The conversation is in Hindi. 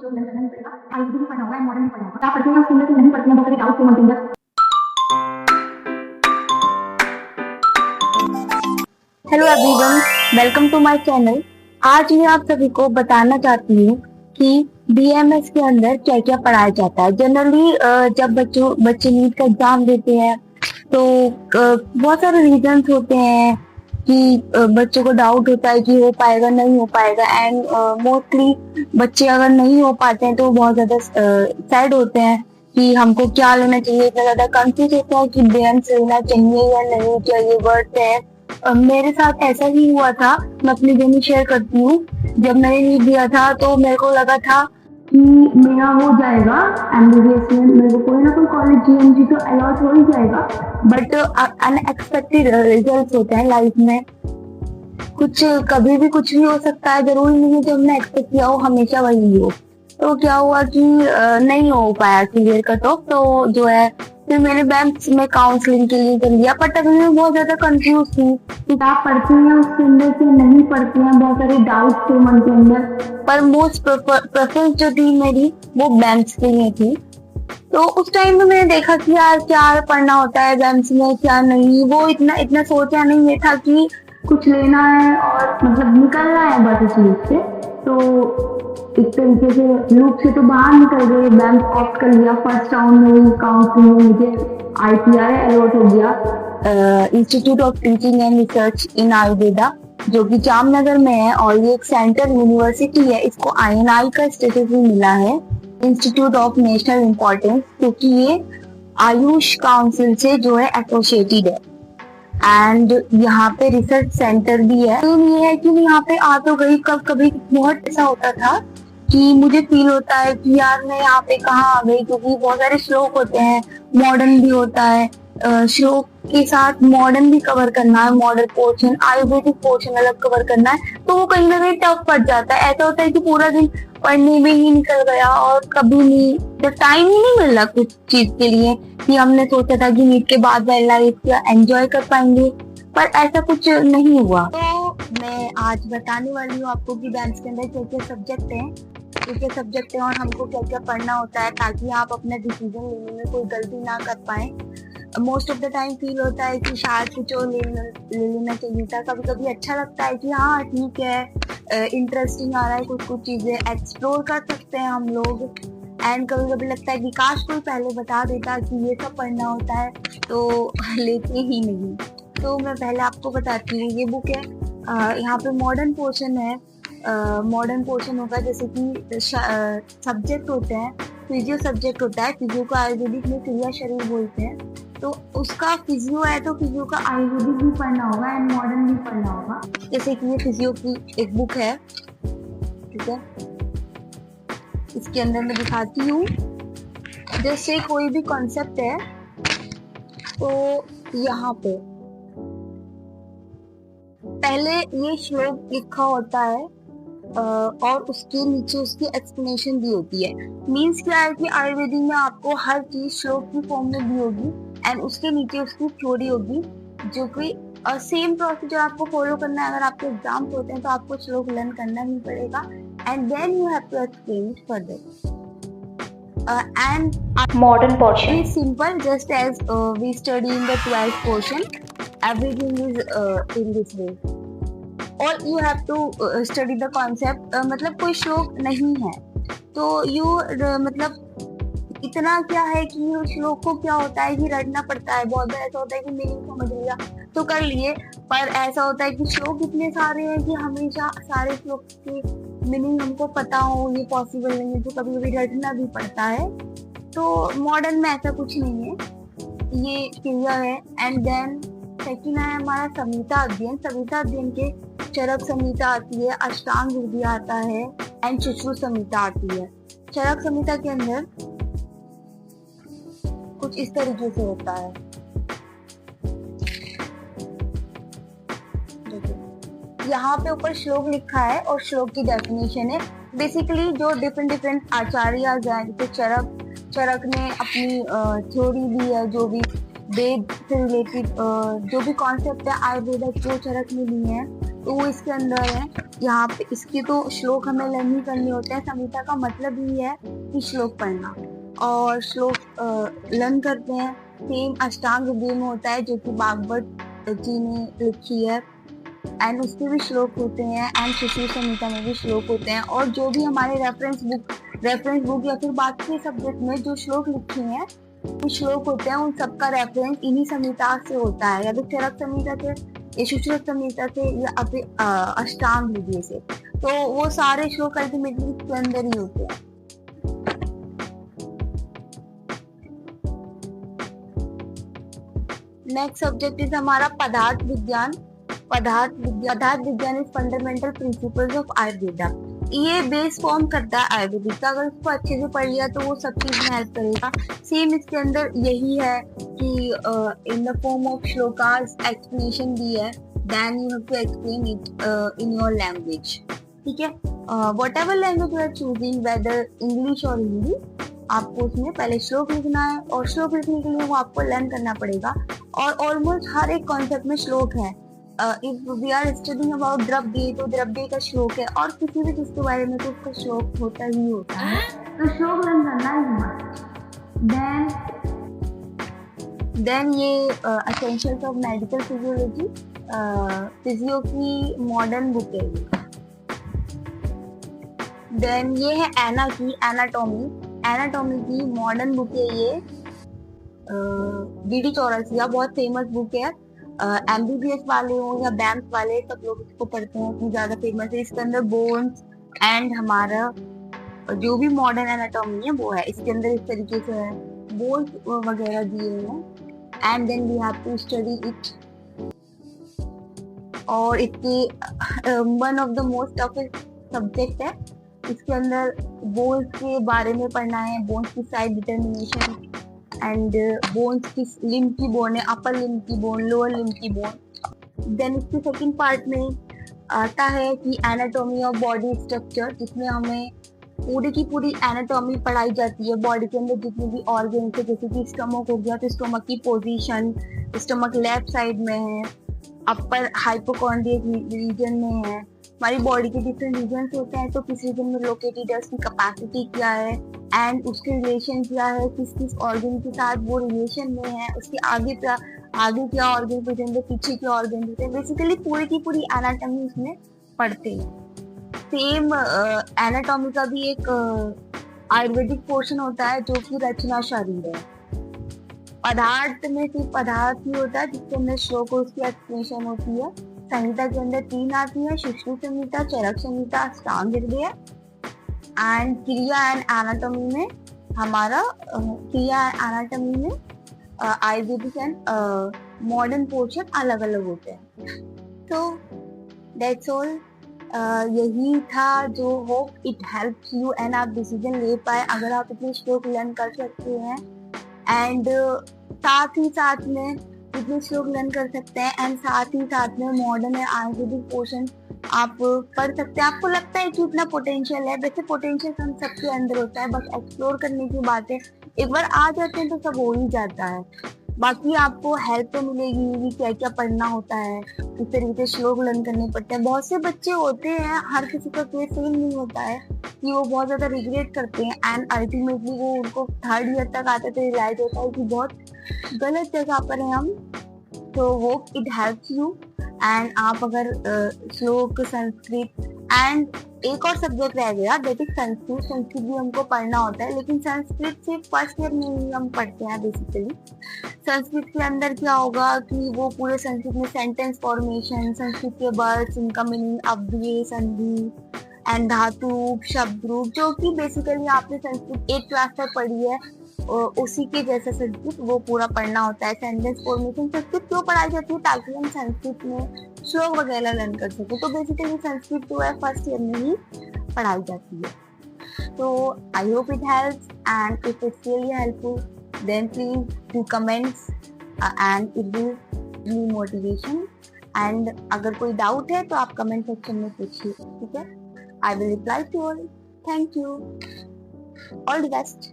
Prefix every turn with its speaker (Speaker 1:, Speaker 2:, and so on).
Speaker 1: श्लोक लर्न करना ही पड़ेगा। आयुर्वेद भी पढ़ना होगा, मॉडर्न भी पढ़ना होगा। क्या पढ़ते हैं उसके अंदर कि नहीं पढ़ते हैं, बहुत सारे डाउट्स हैं मन के अंदर।
Speaker 2: Hello everyone, welcome to my channel. आज मैं आप सभी को बताना चाहती हूँ कि बीएमएस के अंदर क्या क्या पढ़ाया जाता है। जनरली जब बच्चे नीट का एग्जाम देते हैं तो बहुत सारे रीजंस होते हैं कि बच्चों को डाउट होता है कि हो पाएगा नहीं हो पाएगा, एंड मोस्टली बच्चे अगर नहीं हो पाते हैं तो बहुत ज्यादा सैड होते हैं कि हमको क्या लेना चाहिए। इतना ज्यादा कंफ्यूज होता है कि बीएमएस लेना चाहिए या नहीं, क्या ये वर्थ है। मेरे साथ ऐसा ही हुआ था। मैं अपनी जर्नी शेयर करती हूँ। जब मैंने नीट दिया था तो मेरे को लगा था कि मेरा हो जाएगा एमबीबीएस में, मेरे को कोई ना कोई कॉलेज जीएमजी तो अलॉट हो ही जाएगा। बट अनएक्सपेक्टेड रिजल्ट होते हैं लाइफ में। कुछ कभी भी कुछ भी हो सकता है, जरूरी नहीं है जो हमने एक्सपेक्ट किया हो हमेशा वही हो। तो क्या हुआ कि नहीं हो पाया क्लियर कट ऑफ, तो जो है फिर मैंने बैंक में काउंसलिंग के लिए कर लिया। बट अभी मैं बहुत ज्यादा कंफ्यूज थी कि आप पढ़ती हैं उसके अंदर से नहीं पढ़ती हैं, बहुत सारे डाउट थे मन के अंदर। पर मोस्ट प्रेफरेंस जो थी मेरी वो बैंक्स के लिए थी। तो उस टाइम में मैंने देखा कि यार क्या पढ़ना होता है बैंक्स में, क्या नहीं। वो इतना इतना सोचा नहीं, ये था कि कुछ लेना है और मतलब निकलना है बस इस लूप से। तो एक तरीके से लूप से तो बाहर निकल गए, बैंक ऑप्ट कर लिया। फर्स्ट राउंड में काउंसलिंग में मुझे आईटीआई अलॉट हो गया, institute of teaching and research इन आयुर्वेदा, जो कि जामनगर में है और ये एक सेंट्रल यूनिवर्सिटी है। इसको आईएनआई का स्टेटस भी मिला है, इंस्टीट्यूट ऑफ नेशनल इम्पोर्टेंस, क्योंकि ये आयुष काउंसिल से जो है एसोसिएटेड है। एंड यहाँ पे रिसर्च सेंटर भी है। तो ये है कि मैं यहाँ पे आ तो गई, कब कभी बहुत ऐसा होता था कि मुझे फील होता है कि यार मैं यहाँ पे कहाँ आ गई, क्योंकि बहुत सारे श्लोक होते हैं, मॉडर्न भी होता है। श्लोक के साथ मॉडर्न भी कवर करना है, मॉडर्न पोर्शन, आयुर्वेदिक पोर्शन अलग कवर करना है, तो वो कहीं ना कहीं टफ पड़ जाता है। ऐसा होता है कि पूरा दिन पढ़ने में ही निकल गया और कभी नहीं, तो टाइम ही नहीं मिल रहा कुछ चीज के लिए कि हमने सोचा था कि नीट के बाद लाइफ एंजॉय कर पाएंगे, पर ऐसा कुछ नहीं हुआ। तो मैं आज बताने वाली हूँ आपको कि बैंक्स के अंदर क्या क्या सब्जेक्ट है और हमको क्या क्या पढ़ना होता है, ताकि आप अपना डिसीजन लेने में कोई गलती ना कर पाए। Most of the time feel होता है कि शायद कुछ और ले लेना चाहिए था। कभी कभी अच्छा लगता है कि हाँ ठीक है, इंटरेस्टिंग आ रहा है, कुछ चीजें एक्सप्लोर कर सकते हैं हम लोग। एंड कभी कभी लगता है कि काश कोई पहले बता देता कि ये सब पढ़ना होता है, तो लेते ही नहीं। तो मैं पहले आपको बताती हूँ, ये बुक है, यहाँ पे मॉडर्न पोर्शन है। मॉडर्न पोर्शन होगा, जैसे कि सब्जेक्ट होते हैं, फिजियो सब्जेक्ट होता है। फिजियो को आयुर्वेदिक में क्रिया शरीर बोलते हैं, तो उसका फिजियो है तो फिजियो का आयुर्वेदिक भी पढ़ना होगा एंड मॉडर्न भी पढ़ना होगा। जैसे कि ये फिजियो की एक बुक है, ठीक है, इसके अंदर मैं दिखाती हूँ। जैसे कोई भी कॉन्सेप्ट है तो यहाँ पे पहले ये श्लोक लिखा होता है और उसके नीचे उसकी एक्सप्लेनेशन दी होती है। मीन्स क्या है कि आयुर्वेदिक में आपको हर चीज श्लोक की फॉर्म में दी होगी एंड उसके नीचे उसकी थ्योरी होगी, जो कि सेम प्रोसीजर आपको फॉलो करना है। अगर आपके एग्जाम्स होते हैं तो आपको श्लोक लर्न करना ही पड़ेगा and then you have to explain it further. And
Speaker 1: modern portion
Speaker 2: is simple, just as we study in the 12th portion. Everything is in this way. Or you have to study the concept. मतलब कोई श्लोक नहीं है तो you मतलब इतना क्या है कि श्लोक को क्या होता है कि रटना पड़ता है। बहुत बार ऐसा होता है कि मीनिंग समझ लिया तो कर लिए, पर ऐसा होता है कि श्लोक इतने सारे हैं कि हमेशा सारे श्लोक की मीनिंग हमको पता हो ये पॉसिबल नहीं है, तो कभी कभी रटना भी पड़ता है। तो मॉडर्न में ऐसा कुछ नहीं है, ये क्लियर है। एंड देन सेकंड है हमारा संहिता अध्ययन। संहिता अध्ययन के चरक संहिता आती है, अष्टांग हृदय आता है एंड शुश्रूष संहिता आती है। चरक संहिता के अंदर कुछ इस तरीके से होता है, यहाँ पे ऊपर श्लोक लिखा है और श्लोक की डेफिनेशन है। बेसिकली जो डिफरेंट आचार्य हैं, जैसे चरक ने अपनी थ्योरी दी है, जो भी वेद से रिलेटेड जो भी कॉन्सेप्ट है आयुर्वेदा जो चरक ने दी है, तो वो इसके अंदर है। यहाँ पे इसके तो श्लोक हमें लर्न ही करने होते हैं। संहिता का मतलब ही है कि श्लोक पढ़ना, और श्लोक लर्न करते हैं। सेम अष्टांग हृदय में होता है जो कि भागवत जी ने लिखी है, एंड उसके भी श्लोक होते हैं, एंड सुश्रुत संहिता में भी श्लोक होते हैं। और जो भी हमारे रेफरेंस बुक या फिर बाकी सब्जेक्ट में जो श्लोक लिखे हैं, जो श्लोक होते हैं, उन सबका रेफरेंस इन्हीं संहिता से होता है, या तो चरक संहिता से, या सुश्रुत संहिता से, या फिर अष्टांग हृदय से। तो वो सारे श्लोक अल्टीमेटली इसके अंदर ही होते हैं। नेक्स्ट सब्जेक्ट इज हमारा पदार्थ विज्ञान। पदार्थ विज्ञान is fundamental principles of Ayurveda. ये बेस फॉर्म करता है आयुर्वेदिक का। अगर इसको अच्छे से पढ़ लिया तो वो सब चीज में हेल्प करेगा। सेम इसके अंदर यही है कि in the form of shlokas explanation दी है, then you have to explain it in your language. ठीक है, whatever language you are choosing, whether English और हिंदी, आपको उसमें पहले श्लोक लिखना है, और श्लोक लिखने के लिए वो आपको लर्न करना पड़ेगा। और ऑलमोस्ट हर एक कॉन्सेप्ट में श्लोक है। If we are studying about द्रव्य, तो द्रव्य का श्लोक है, और किसी भी चीज के बारे में तो उसका श्लोक होता ही होता है।
Speaker 1: तो श्लोक लर्न करना ही
Speaker 2: देन ये essentials of medical physiology, physio की मॉडर्न बुक है। देन ये है एना की एनाटॉमी की मॉडर्न बुक है ये। बीडी चौरसिया बहुत फेमस बुक है। एमबीबीएस वाले हो या बैंक्स वाले, सब लोग इसको पढ़ते हैं, इतनी ज्यादा फेमस है। इसके अंदर बोन्स एंड हमारा जो भी मॉडर्न एनाटॉमी है वो है। इसके अंदर इस तरीके से है, बोन्स वगैरह दिए हैं, and then we have to study it. और इसकी one of the most toughest subject है। इसके अंदर बोन्स के बारे में पढ़ना है, बोन्स की साइज डिटर्मिनेशन, एंड बोन्स किस लिम्ब की बोन है, अपर लिम्ब की बोन, लोअर लिम्ब की बोन। देन इसके सेकंड पार्ट में आता है कि एनाटॉमी ऑफ बॉडी स्ट्रक्चर, जिसमें हमें पूरी की पूरी एनाटॉमी पढ़ाई जाती है। बॉडी के अंदर जितने भी ऑर्गन है, जैसे कि स्टमक हो गया तो स्टमक की पोजीशन, स्टमक लेफ्ट साइड में है, अपर हाइपोकॉन्ड्रियल रीजन में है। हमारी बॉडी के डिफरेंट रीजन होते हैं, तो किस रीजन में लोकेटेड है, उसकी कैपेसिटी क्या है, एंड उसके रिलेशन क्या है, किस किस ऑर्गन के साथ वो रिलेशन में है, उसके आगे क्या ऑर्गन प्रेजेंट है, पीछे क्या ऑर्गन प्रेजेंट है। बेसिकली पूरी की पूरी एनाटॉमी उसमें पढ़ते हैं। सेम एनाटॉमी का भी एक आयुर्वेदिक पोर्शन होता है जो कि रचना शरीर है। पदार्थ में सिर्फ पदार्थ ही होता है, जिसके अंदर श्लोक और उसकी एक्सप्लेनेशन होती है। संहिता के अंदर 3 आती है, सुश्रुत संहिता, चरक संहिता, अष्टांग हृदय। एंड क्रिया एंड एनाटॉमी में हमारा आयुर्वेदिक एंड मॉडर्न पोर्शन अलग अलग होते हैं। तो दैट्स ऑल। यही था जो hope it helps you and आप डिसीजन ले पाए अगर आप इतने श्लोक लर्न कर सकते हैं। एंड साथ ही साथ में इतने श्लोक लर्न कर सकते हैं, एंड साथ ही साथ में मॉडर्न और आयुर्वेदिक पोर्शन आप पढ़ सकते हैं। आपको लगता है कि इतना पोटेंशियल है, वैसे पोटेंशियल हम सबके अंदर होता है, बस एक्सप्लोर करने की बात है। एक बार आ जाते हैं तो सब हो ही जाता है। बाकी आपको हेल्प तो मिलेगी कि क्या क्या पढ़ना होता है, किस तरीके से श्लोक लर्न करने पड़ते हैं। बहुत से बच्चे होते हैं, हर किसी का केस सेम नहीं होता है, कि वो बहुत ज्यादा रिग्रेट करते हैं, एंड अल्टीमेटली वो उनको 3rd ईयर तक आते थे रियलाइज होता है कि बहुत गलत जगह पर है हम। तो hope it helps you. And आप अगर श्लोक, संस्कृत, एंड एक और सब्जेक्ट रह गया दैट इज संस्कृत भी हमको पढ़ना होता है, लेकिन संस्कृत सिर्फ फर्स्ट ईयर में ही हम पढ़ते हैं। बेसिकली संस्कृत के अंदर क्या होगा कि वो पूरे संस्कृत में सेंटेंस फॉर्मेशन, संस्कृत के वर्ड्स, उनका मीनिंग, अव्यय, संधि एंड धातु, शब्द रूप, जो कि बेसिकली आपने संस्कृत 8th क्लास तक पढ़ी है, उसी के जैसा संस्कृत वो पूरा पढ़ना होता है। सेंटेंस फॉर्मेशन संस्कृत क्यों पढ़ाई जाती है, ताकि हम संस्कृत में श्लोक वगैरह लर्न कर सके। तो बेसिकली संस्कृत जो है फर्स्ट ईयर में ही पढ़ाई जाती है। तो I hope it helps, and if it's really helpful then please do comments and it will give motivation. And अगर कोई डाउट है तो आप कमेंट सेक्शन में पूछिए, ठीक है? I will reply to all. Thank you, all the best.